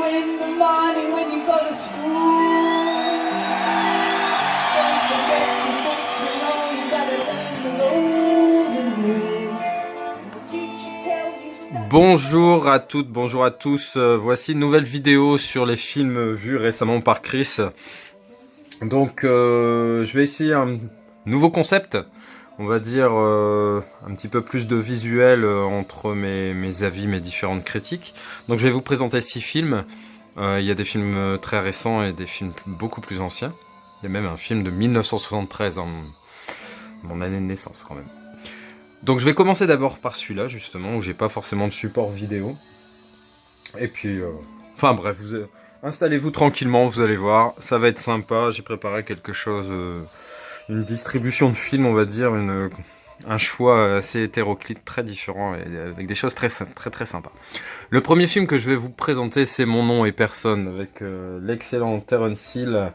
in the morning when you go to school. Don't forget your books and all you gotta learn the golden rule. The teacher tells you stuff. Bonjour à toutes, bonjour à tous. Voici une nouvelle vidéo sur les films vus récemment par Chris. Donc, je vais essayer un nouveau concept. On va dire un petit peu plus de visuel entre mes avis, mes différentes critiques. Donc, je vais vous présenter 6 films. Il y a des films très récents et des films beaucoup plus anciens. Il y a même un film de 1973, mon année de naissance quand même. Donc je vais commencer d'abord par celui-là justement, où j'ai pas forcément de support vidéo. Et puis, enfin bref, installez-vous tranquillement, vous allez voir, ça va être sympa. J'ai préparé quelque chose, une distribution de films, on va dire, un choix assez hétéroclite, très différent, et avec des choses très sympas. Le premier film que je vais vous présenter, c'est Mon nom et personne, avec l'excellent Terence Hill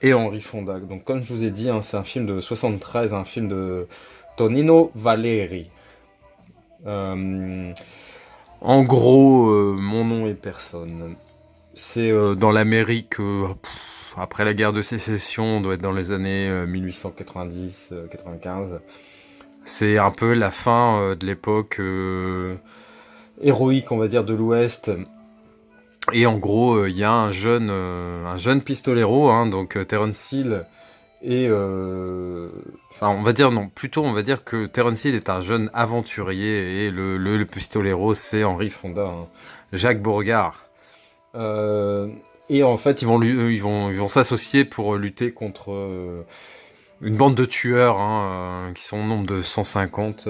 et Henry Fonda. Donc comme je vous ai dit, hein, c'est un film de 73, un film de Tonino Valeri. En gros, Mon nom et personne. C'est dans l'Amérique après la guerre de sécession, on doit être dans les années 1890-95. C'est un peu la fin de l'époque héroïque, on va dire, de l'Ouest. Et en gros, il y a un jeune pistolero, hein, donc Terence Hill. Et enfin, on va dire que Terence Hill est un jeune aventurier et le pistolero, c'est Henry Fonda, hein, Jacques Beauregard. Et en fait, ils vont s'associer pour lutter contre une bande de tueurs, hein, qui sont au nombre de 150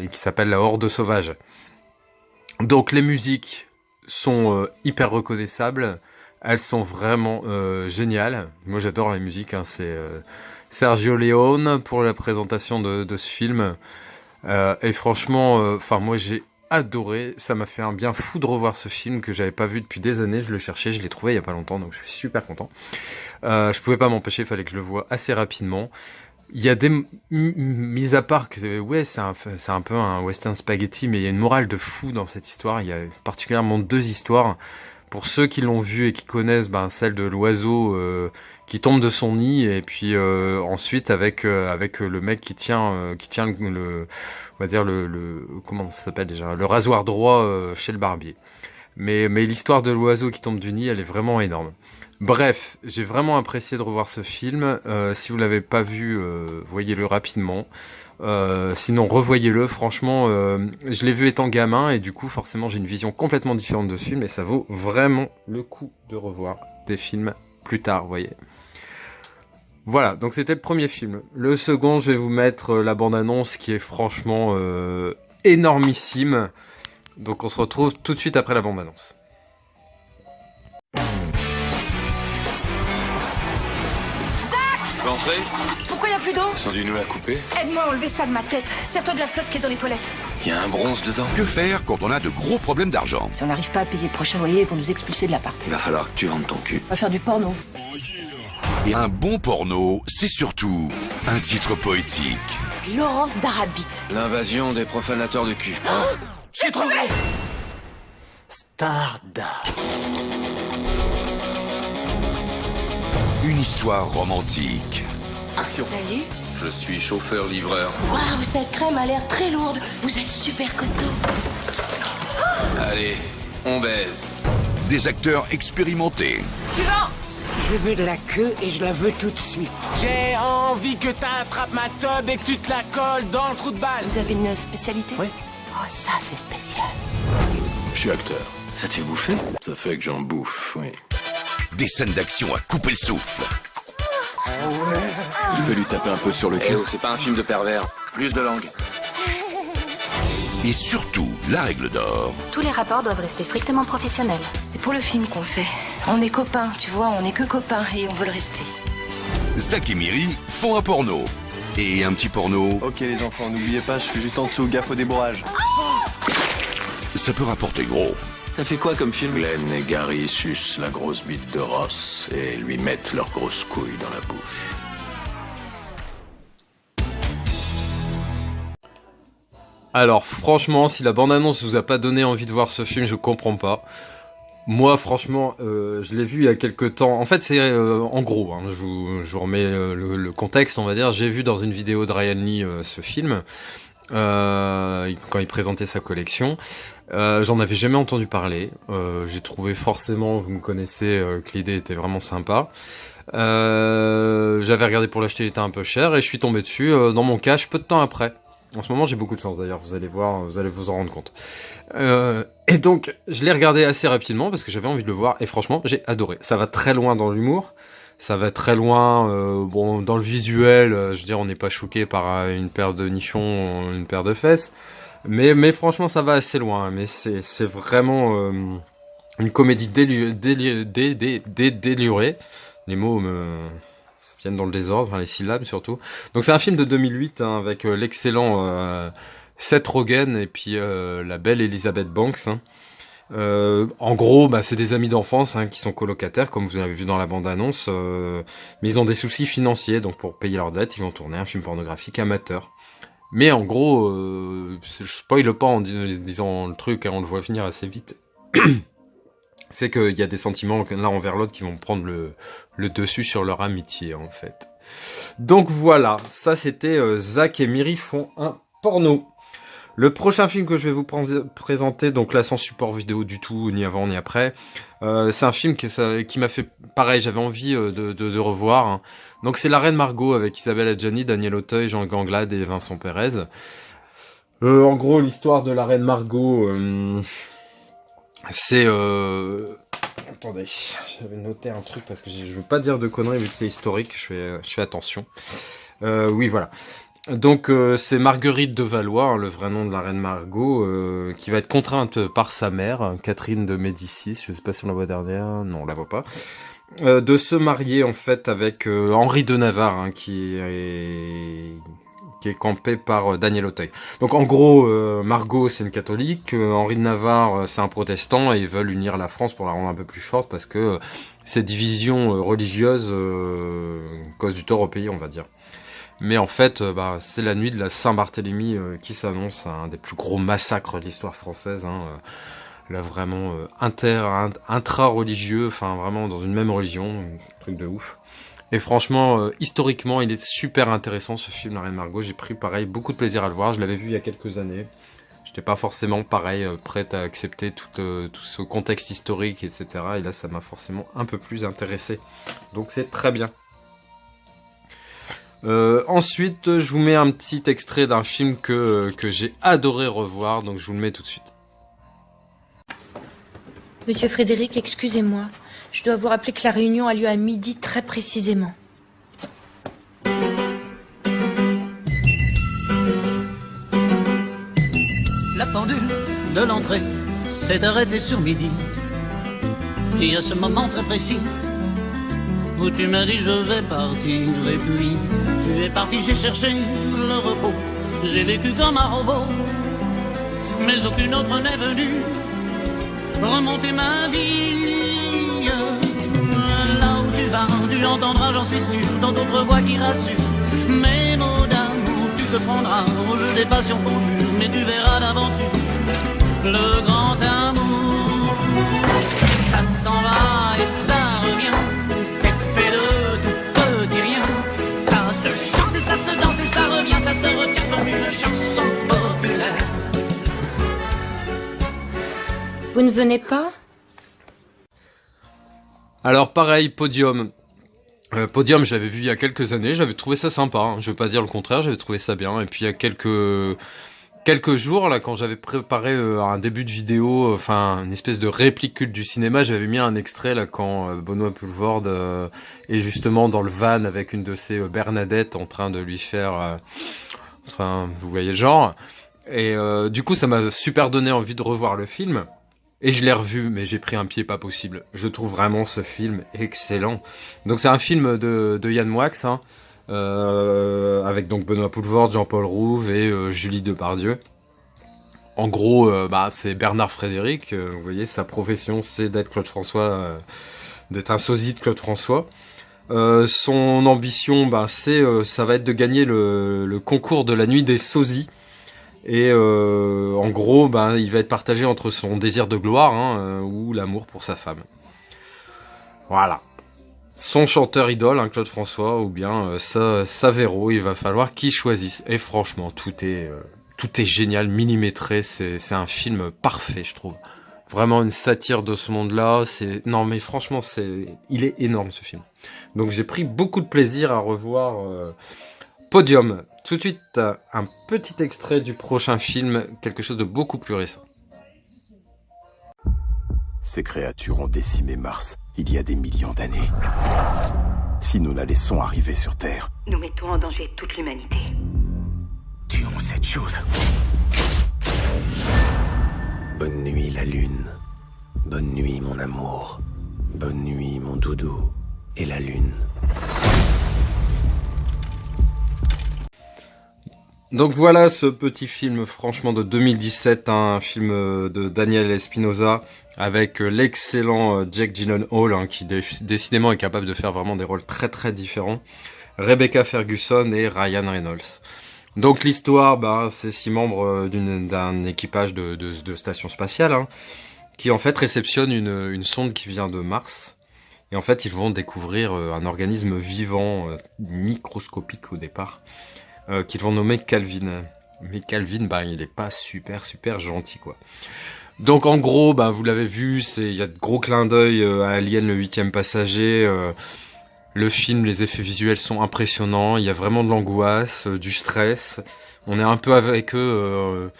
et qui s'appelle la Horde Sauvage. Donc les musiques sont hyper reconnaissables. Elles sont vraiment géniales. Moi j'adore la musique, hein. C'est Sergio Leone pour la présentation de ce film. Et franchement, moi j'ai adoré. Ça m'a fait un bien fou de revoir ce film que j'avais pas vu depuis des années. Je le cherchais, je l'ai trouvé il y a pas longtemps, donc je suis super content. Je pouvais pas m'empêcher, il fallait que je le voie assez rapidement. Il y a des mis à part que c'est un peu un western spaghetti, mais il y a une morale de fou dans cette histoire. Il y a particulièrement 2 histoires. Pour ceux qui l'ont vu et qui connaissent, celle de l'oiseau qui tombe de son nid, et puis ensuite avec le mec qui tient le on va dire le comment ça s'appelle déjà, le rasoir droit chez le barbier. Mais l'histoire de l'oiseau qui tombe du nid, elle est vraiment énorme. Bref, j'ai vraiment apprécié de revoir ce film. Si vous l'avez pas vu, voyez-le rapidement. Sinon revoyez-le, franchement je l'ai vu étant gamin et du coup forcément j'ai une vision complètement différente de ce film et ça vaut vraiment le coup de revoir des films plus tard, vous voyez. Voilà, donc c'était le premier film. Le second, je vais vous mettre la bande-annonce qui est franchement énormissime. Donc on se retrouve tout de suite après la bande-annonce. L'entrée? Pourquoi y a plus d'eau? Ils sont dû nous la couper. Aide-moi à enlever ça de ma tête. Sers-toi de la flotte qui est dans les toilettes. Il y a un bronze dedans. Que faire quand on a de gros problèmes d'argent? Si on n'arrive pas à payer le prochain loyer, ils vont nous expulser de l'appart. Il va falloir que tu vendes ton cul. On va faire du porno. Et un bon porno, c'est surtout un titre poétique. Laurence d'Arabit. L'invasion des profanateurs de cul. J'ai trouvé! Stardust. Une histoire romantique. Action. Salut. Je suis chauffeur-livreur. Waouh, cette crème a l'air très lourde. Vous êtes super costaud. Allez, on baise. Des acteurs expérimentés. Suivant! Je veux de la queue et je la veux tout de suite. J'ai envie que t'attrapes ma tub et que tu te la colles dans le trou de balle. Vous avez une spécialité? Oui. Oh, ça, c'est spécial. Je suis acteur. Ça te fait bouffer? Ça fait que j'en bouffe, oui. Des scènes d'action à couper le souffle. Tu peux lui taper un peu sur le Eh cul. oh, c'est pas un film de pervers. Plus de langue. Et surtout, la règle d'or. Tous les rapports doivent rester strictement professionnels. C'est pour le film qu'on le fait. On est copains, tu vois, on est que copains et on veut le rester. Zach et Miri font un porno. Et un petit porno, Ok les enfants, n'oubliez pas, je suis juste en dessous, gaffe au débourrage. ça peut rapporter gros. T'as fait quoi comme film? Glenn et Gary sucent la grosse bite de Ross et lui mettent leurs grosses couilles dans la bouche. Alors franchement, si la bande-annonce vous a pas donné envie de voir ce film, je comprends pas. Moi, franchement, je l'ai vu il y a quelques temps. En fait, c'est en gros, hein, je vous remets le contexte, on va dire. J'ai vu dans une vidéo de Ryan Lee ce film quand il présentait sa collection. J'en avais jamais entendu parler. J'ai trouvé forcément, vous me connaissez, que l'idée était vraiment sympa. J'avais regardé pour l'acheter, il était un peu cher, et je suis tombé dessus dans mon cache peu de temps après. En ce moment, j'ai beaucoup de chance d'ailleurs, vous allez voir, vous allez vous en rendre compte. Et donc, je l'ai regardé assez rapidement parce que j'avais envie de le voir, et franchement, j'ai adoré. Ça va très loin dans l'humour, ça va très loin bon, dans le visuel, je veux dire, on n'est pas choqué par une paire de nichons, une paire de fesses, mais franchement, ça va assez loin. Mais c'est vraiment une comédie délurée. Les mots viennent dans le désordre, enfin les syllabes surtout. Donc c'est un film de 2008 hein, avec l'excellent Seth Rogen et puis la belle Elizabeth Banks. Hein. En gros, bah, c'est des amis d'enfance hein, qui sont colocataires, comme vous avez vu dans la bande-annonce, mais ils ont des soucis financiers, donc pour payer leurs dettes, ils vont tourner un film pornographique amateur. Mais en gros, je spoile pas en disant le truc, hein, on le voit finir assez vite. C'est qu'il y a des sentiments l'un envers l'autre qui vont prendre le dessus sur leur amitié, en fait. Donc voilà, ça c'était Zach et Miri font un porno. Le prochain film que je vais vous présenter, donc là sans support vidéo du tout, ni avant ni après, c'est un film qui m'a fait pareil, j'avais envie de revoir. Hein. Donc c'est La Reine Margot avec Isabelle Adjani, Daniel Auteuil, Jean Ganglade et Vincent Pérez. En gros, l'histoire de La Reine Margot, c'est... Attendez, j'avais noté un truc parce que je veux pas dire de conneries vu que c'est historique, je fais attention. Oui, voilà. Donc c'est Marguerite de Valois, hein, le vrai nom de la reine Margot, qui va être contrainte par sa mère, Catherine de Médicis, je sais pas si on la voit derrière, non on la voit pas, de se marier en fait avec Henri de Navarre, hein, qui est campé par Daniel Auteuil. Donc en gros, Margot c'est une catholique, Henri de Navarre c'est un protestant, et ils veulent unir la France pour la rendre un peu plus forte parce que ces divisions religieuses causent du tort au pays, on va dire. Mais en fait, bah, c'est la nuit de la Saint-Barthélemy qui s'annonce un des plus gros massacres de l'histoire française. Hein, là, vraiment intra-religieux, enfin vraiment dans une même religion, un truc de ouf. Et franchement, historiquement, il est super intéressant ce film, La Reine Margot. J'ai pris pareil beaucoup de plaisir à le voir. Je l'avais vu il y a quelques années. J'étais pas forcément pareil prête à accepter tout ce contexte historique, etc. Et là, ça m'a forcément un peu plus intéressé. Donc c'est très bien. Ensuite, je vous mets un petit extrait d'un film que j'ai adoré revoir, donc je vous le mets tout de suite. Monsieur Frédéric, excusez-moi. Je dois vous rappeler que la réunion a lieu à midi très précisément. La pendule de l'entrée s'est arrêtée sur midi. Et à ce moment très précis où tu m'as dit je vais partir, et puis tu es parti, j'ai cherché le repos, j'ai vécu comme un robot, mais aucune autre n'est venue remonter ma vie. Là où tu vas, tu entendras, j'en suis sûr, dans d'autres voix qui rassurent, mes mots d'amour, tu te prendras au jeu des passions qu'on jure, mais tu verras d'aventure le grand amour. Ça s'en va et ça revient, ça se danse et ça revient, ça se retient comme une chanson populaire. Vous ne venez pas? Alors pareil, Podium. Podium, je l'avais vu il y a quelques années, j'avais trouvé ça sympa, hein. Je veux pas dire le contraire, j'avais trouvé ça bien. Et puis il y a quelques jours, là, quand j'avais préparé un début de vidéo, enfin une espèce de réplique culte du cinéma, j'avais mis un extrait là quand Benoît Poelvoorde est justement dans le van avec une de ses Bernadette en train de lui faire, enfin vous voyez le genre. Et du coup ça m'a super donné envie de revoir le film. Et je l'ai revu, mais j'ai pris un pied pas possible. Je trouve vraiment ce film excellent. Donc c'est un film de Yann Moix, hein. Avec donc Benoît Poelvoorde, Jean-Paul Rouve et Julie Depardieu. En gros, bah, c'est Bernard Frédéric, vous voyez, sa profession c'est d'être Claude François, d'être un sosie de Claude François. Son ambition, bah, ça va être de gagner le concours de la nuit des sosies. Et en gros, ben, il va être partagé entre son désir de gloire ou l'amour pour sa femme. Voilà. Son chanteur idole, hein, Claude François, ou bien Savero, il va falloir qu'il choisisse. Et franchement, tout est génial, millimétré, c'est un film parfait, je trouve. Vraiment une satire de ce monde-là, non mais franchement, il est énorme ce film. Donc j'ai pris beaucoup de plaisir à revoir Podium. Tout de suite, un petit extrait du prochain film, quelque chose de beaucoup plus récent. Ces créatures ont décimé Mars il y a des millions d'années. Si nous la laissons arriver sur Terre, Nous mettons en danger toute l'humanité. Tuons cette chose. Bonne nuit, la lune. Bonne nuit, mon amour. Bonne nuit, mon doudou. Et la lune. Donc voilà ce petit film franchement de 2017, un film de Daniel Espinosa avec l'excellent Jake Gyllenhaal qui décidément est capable de faire vraiment des rôles très très différents, Rebecca Ferguson et Ryan Reynolds. Donc l'histoire, c'est 6 membres d'un équipage de station spatiale qui en fait réceptionne une sonde qui vient de Mars. Et en fait ils vont découvrir un organisme vivant microscopique au départ. Qu'ils vont nommer Calvin. Mais Calvin, il est pas super gentil, quoi. Donc en gros, vous l'avez vu, il y a de gros clins d'œil à Alien, le 8e passager. Le film, les effets visuels sont impressionnants. Il y a vraiment de l'angoisse, du stress. On est un peu avec eux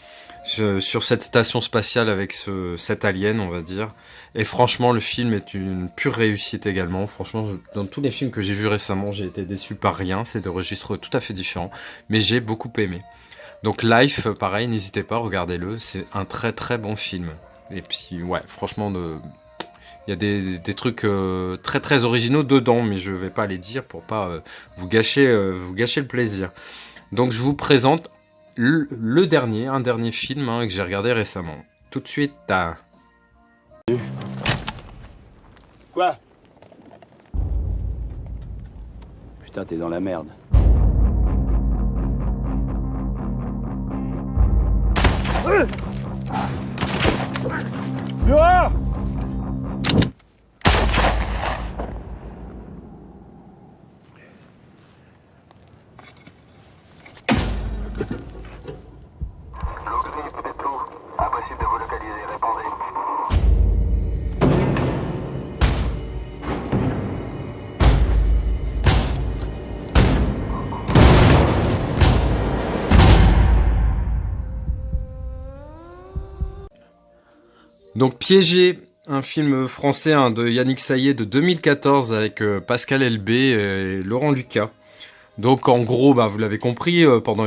sur cette station spatiale avec cet alien, on va dire. Et franchement, le film est une pure réussite également. Franchement, dans tous les films que j'ai vus récemment, j'ai été déçu par rien. C'est de registres tout à fait différents. Mais j'ai beaucoup aimé. Donc Life, pareil, n'hésitez pas, regardez-le. C'est un très très bon film. Et puis, ouais, franchement, il y a des trucs très très originaux dedans. Mais je vais pas les dire pour pas vous gâcher le plaisir. Donc je vous présente un dernier film que j'ai regardé récemment. Tout de suite, Quoi? Putain, t'es dans la merde. Dehors! Impossible de vous localiser, répondez. Donc Piégé, un film français de Yannick Saillet de 2014 avec Pascal Elbé et Laurent Lucas. Donc en gros, vous l'avez compris, pendant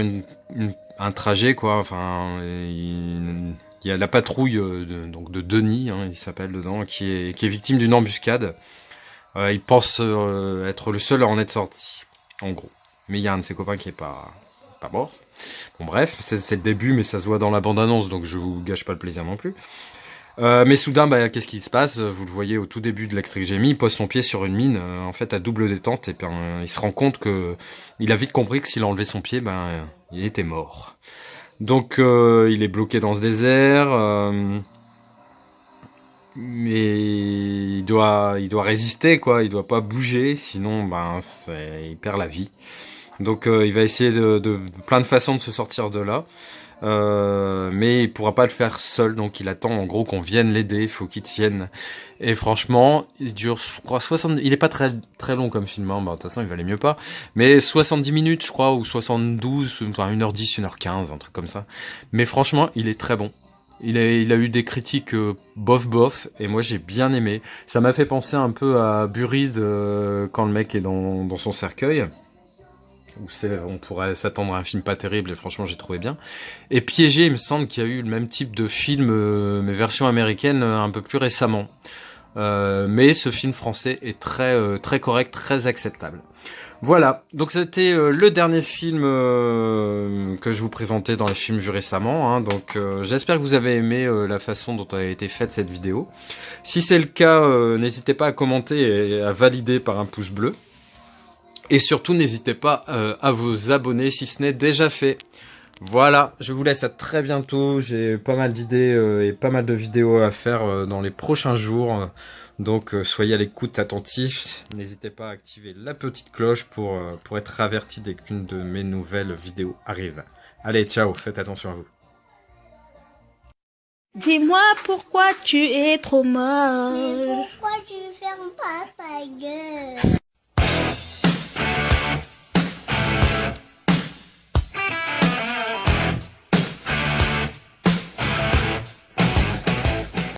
un trajet, quoi, enfin, il y a la patrouille de Denis, il s'appelle dedans, qui est victime d'une embuscade. Il pense être le seul à en être sorti, en gros. Mais il y a un de ses copains qui est pas mort. Bon bref, c'est le début, mais ça se voit dans la bande-annonce, donc je vous gâche pas le plaisir non plus. Mais soudain, qu'est-ce qui se passe? Vous le voyez au tout début de l'extrait que j'ai mis, il pose son pied sur une mine, en fait à double détente, et puis il se rend compte que il a vite compris que s'il enlevait son pied, il était mort. Donc il est bloqué dans ce désert, mais il doit résister, quoi. Il doit pas bouger, sinon il perd la vie. Donc il va essayer de plein de façons de se sortir de là. Mais il pourra pas le faire seul, donc il attend en gros qu'on vienne l'aider, il faut qu'il tienne. Et franchement, il dure, je crois, il est pas très très long comme film, de toute façon il valait mieux pas, mais 70 minutes je crois, ou 72, enfin 1h10, 1h15, un truc comme ça. Mais franchement, il est très bon. Il a eu des critiques bof, et moi j'ai bien aimé. Ça m'a fait penser un peu à Buried quand le mec est dans son cercueil. On pourrait s'attendre à un film pas terrible, et franchement j'ai trouvé bien. Et Piégé, il me semble qu'il y a eu le même type de film, mais version américaine, un peu plus récemment. Mais ce film français est très très correct, très acceptable. Voilà, donc c'était le dernier film que je vous présentais dans les films vus récemment. Donc j'espère que vous avez aimé la façon dont a été faite cette vidéo. Si c'est le cas, n'hésitez pas à commenter et à valider par un pouce bleu. Et surtout, n'hésitez pas à vous abonner si ce n'est déjà fait. Voilà, je vous laisse à très bientôt. J'ai pas mal d'idées et pas mal de vidéos à faire dans les prochains jours. Donc soyez à l'écoute attentifs. N'hésitez pas à activer la petite cloche pour être averti dès qu'une de mes nouvelles vidéos arrive. Allez, ciao, faites attention à vous. Dis-moi pourquoi tu es trop moche. Pourquoi tu fermes pas ta gueule?